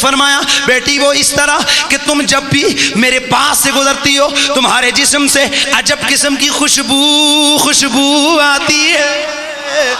فرمایا بیٹی وہ اس طرح کہ تم جب بھی میرے پاس سے گزرتی ہو تمہارے جسم سے عجب قسم کی خوشبو آتی ہے۔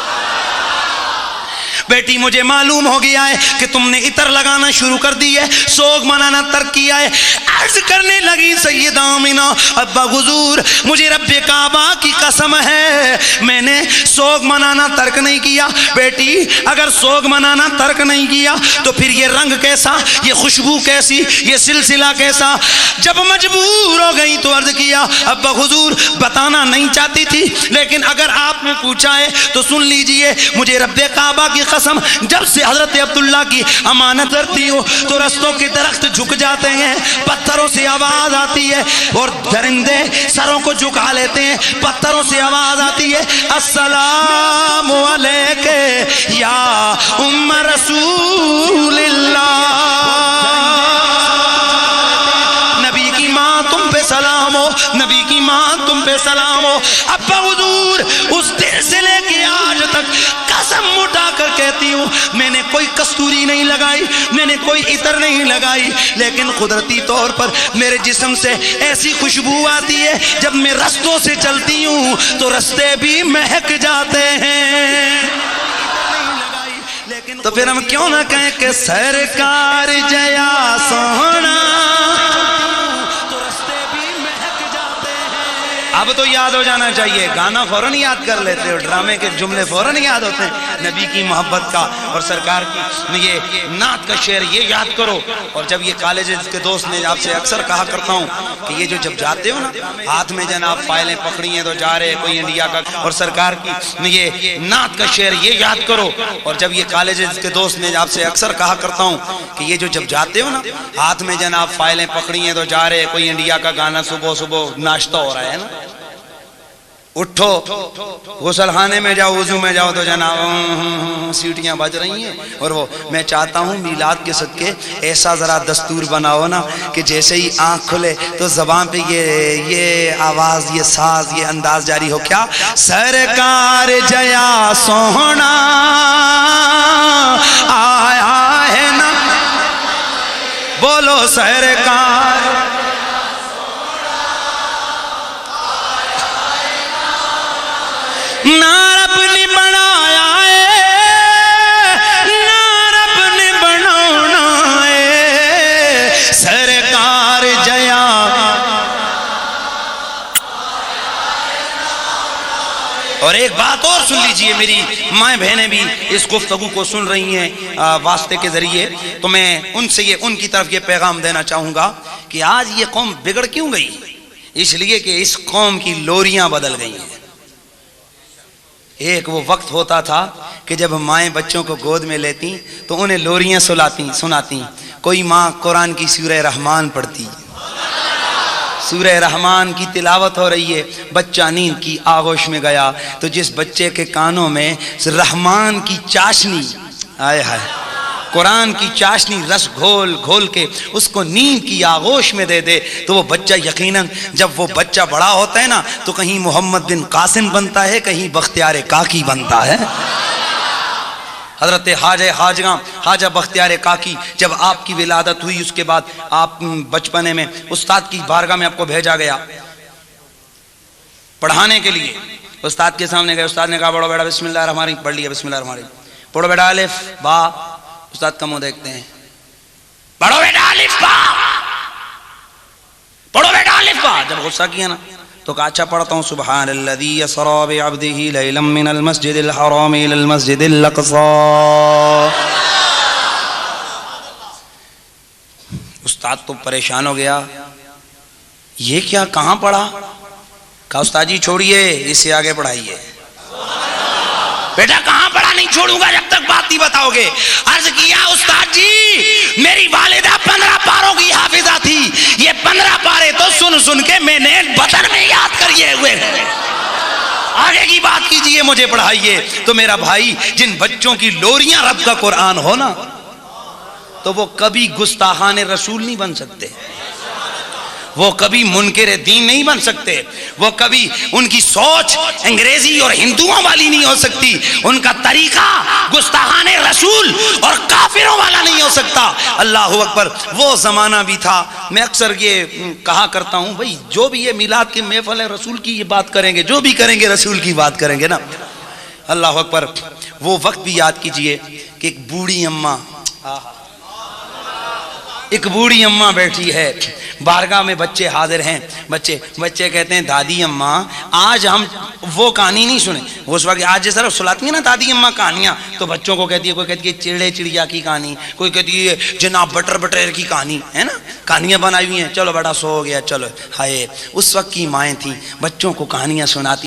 بیٹی مجھے معلوم ہو گیا ہے کہ تم نے عطر لگانا شروع کر دی ہے، سوگ منانا ترک کیا ہے۔ عرض کرنے لگی سیدہ آمنہ ابا حضور مجھے رب کعبہ کی قسم ہے میں نے سوگ منانا ترک نہیں کیا۔ بیٹی اگر سوگ منانا ترک نہیں کیا تو پھر یہ رنگ کیسا، یہ خوشبو کیسی، یہ سلسلہ کیسا؟ جب مجبور ہو گئی تو عرض کیا ابا حضور بتانا نہیں چاہتی تھی لیکن اگر آپ نے پوچھا ہے تو سن لیجئے، مجھے رب کعبہ کی قسم جب سے حضرت عبداللہ کی امانت کرتی ہو تو رستوں کے درخت جھک جاتے ہیں، پتھروں سے آواز آتی ہے اور درندے سروں کو جھکا لیتے ہیں، پتھروں سے آواز آتی ہے السلام علیکہ یا ام رسول اللہ، نبی کی ماں تم پہ سلام ہو، نبی کی ماں تم پہ سلام ہو۔ ابا حضور اس دن سے لے کے آج تک قسم اٹھا کر کہتی ہوں میں نے کوئی کستوری نہیں لگائی، میں نے کوئی عطر نہیں لگائی، لیکن قدرتی طور پر میرے جسم سے ایسی خوشبو آتی ہے جب میں رستوں سے چلتی ہوں تو رستے بھی مہک جاتے ہیں۔ تو پھر ہم کیوں نہ کہیں کہ سرکار جیا سونا، اب تو یاد ہو جانا چاہیے، گانا فوراً یاد کر لیتے ہو، ڈرامے کے جملے فوراً یاد ہوتے ہیں، نبی کی محبت کا اور سرکار کی یہ نعت کا شعر یہ یاد کرو۔ اور جب یہ کالج کے دوست نے آپ سے اکثر کہا کرتا ہوں کہ یہ جو جب جاتے ہو نا ہاتھ میں جناب فائلیں پکڑی ہیں تو جا رہے کوئی انڈیا کا، اور سرکار کی یہ نعت کا شعر یہ یاد کرو۔ اور جب یہ کالج کے دوست نے آپ سے اکثر کہا کرتا ہوں کہ یہ جو جب جاتے ہو نا ہاتھ میں جناب فائلیں پکڑی ہیں تو جا رہے کوئی انڈیا کا گانا، صبح صبح ناشتہ ہو رہا ہے نا، اٹھو غسل خانے میں جاؤ، وضو میں جاؤ تو جناب سیٹیاں بج رہی ہیں، اور وہ میں چاہتا ہوں میلاد کے صدقے ایسا ذرا دستور بناؤ نا کہ جیسے ہی آنکھ کھلے تو زبان پہ یہ آواز، یہ ساز، یہ انداز جاری ہو۔ کیا سرکار جیا سونا آیا ہے نا، بولو سرکار نہ رب نے بنایا ہے نہ رب نے بنانا ہے، سرکار جیا۔ اور ایک بات اور سن لیجئے، میری مائیں بہنیں بھی اس گفتگو کو سن رہی ہیں واسطے کے ذریعے، تو میں ان کی طرف یہ پیغام دینا چاہوں گا کہ آج یہ قوم بگڑ کیوں گئی؟ اس لیے کہ اس قوم کی لوریاں بدل گئی ہیں۔ ایک وہ وقت ہوتا تھا کہ جب مائیں بچوں کو گود میں لیتی تو انہیں لوریاں سناتی، کوئی ماں قرآن کی سورہ رحمان پڑھتی، سورہ رحمان کی تلاوت ہو رہی ہے، بچہ نیند کی آغوش میں گیا تو جس بچے کے کانوں میں رحمان کی چاشنی، آئے ہائے قرآن کی چاشنی رس گھول گھول کے اس کو نیند کی آغوش میں دے دے تو وہ بچہ یقیناً جب وہ بچہ بڑا ہوتا ہے نا تو کہیں محمد بن قاسم بنتا ہے، کہیں بختیار کاکی بنتا ہے۔ حضرت خواجہ بختیار کاکی جب آپ کی ولادت ہوئی اس کے بعد آپ بچپنے میں استاد کی بارگاہ میں آپ کو بھیجا گیا پڑھانے کے لیے، استاد کے سامنے گئے، استاد نے کہا پڑھو بیٹا بسم اللہ الرحمن الرحیم، پڑھ لیا بسم اللہ الرحمن الرحیم، پڑھو بیٹا الف با، استاد کا منہ دیکھتے ہیں، پڑھو بیٹا الف با، پڑھو بیٹا الف با، جب غصہ کیا نا تو کہا اچھا پڑھتا ہوں، سبحان الذی اسری بعبدہ لیلا من المسجد الحرام الی المسجد الاقصی۔ استاد تو پریشان ہو گیا، یہ کیا کہاں پڑھا؟ کہا استاد جی چھوڑیے، اس سے آگے پڑھائیے۔ بیٹا کہاں پڑھا؟ نہیں چھوڑوں گا جب تک بات نہیں بتاؤ گے۔ عرض کیا استاد جی میری والدہ 15 پاروں کی حافظہ تھی، یہ 15 پارے تو سن سن کے میں نے بدن میں یاد کریے ہوئے ہیں، آگے کی بات کیجئے مجھے پڑھائیے۔ تو میرا بھائی جن بچوں کی لوریاں رب کا قرآن ہو نا تو وہ کبھی گستاخان رسول نہیں بن سکتے، وہ کبھی منکر دین نہیں بن سکتے، وہ کبھی ان کی سوچ انگریزی اور ہندوؤں والی نہیں ہو سکتی، ان کا طریقہ گستاخان رسول اور کافروں والا نہیں ہو سکتا۔ اللہ اکبر۔ وہ زمانہ بھی تھا۔ میں اکثر یہ کہا کرتا ہوں بھئی جو بھی یہ میلاد کی محفل ہے رسول کی یہ بات کریں گے، جو بھی کریں گے رسول کی بات کریں گے نا۔ اللہ اکبر۔ وہ وقت بھی یاد کیجئے کہ ایک بوڑھی اماں، ایک بوڑھی اماں بیٹھی ہے، بارگاہ میں بچے حاضر ہیں، بچے کہتے ہیں دادی اماں آج ہم وہ کہانی نہیں سنیں۔ وہ اس وقت آج جس طرح سلاتی ہیں نا دادی اماں کہانیاں، تو بچوں کو کہتی ہے، کوئی کہتی ہے چڑے چڑیا کی کہانی، کوئی کہتی ہے جناب بٹر بٹیر کی کہانی، ہے نا، کہانیاں بنائی ہوئی ہیں، چلو بیٹا سو ہو گیا، چلو۔ ہائے اس وقت کی مائیں تھیں، بچوں کو کہانیاں سناتی